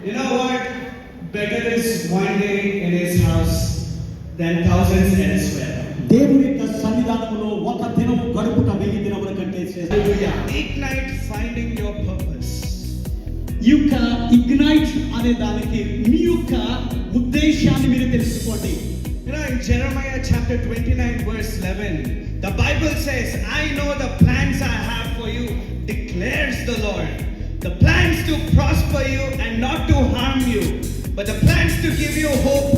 You know what? Better is one day in his house than thousands elsewhere. దేవుని యొక్క సన్నిధానంలో ఒక దినము గడుపుట 1000 దినముల కంటే శ్రేష్టం. Ignite finding your purpose. ఈ యొక్క ఇగ్నైట్ అనే దానికి మీ యొక్క ఉద్దేశాన్ని మీరు తెలుసుకోండి. You know, in Jeremiah chapter 29 verse 11, the Bible says, I know the plans I have for you, declares the Lord. The plans to prosper you and not to harm you, but the plans to give you hope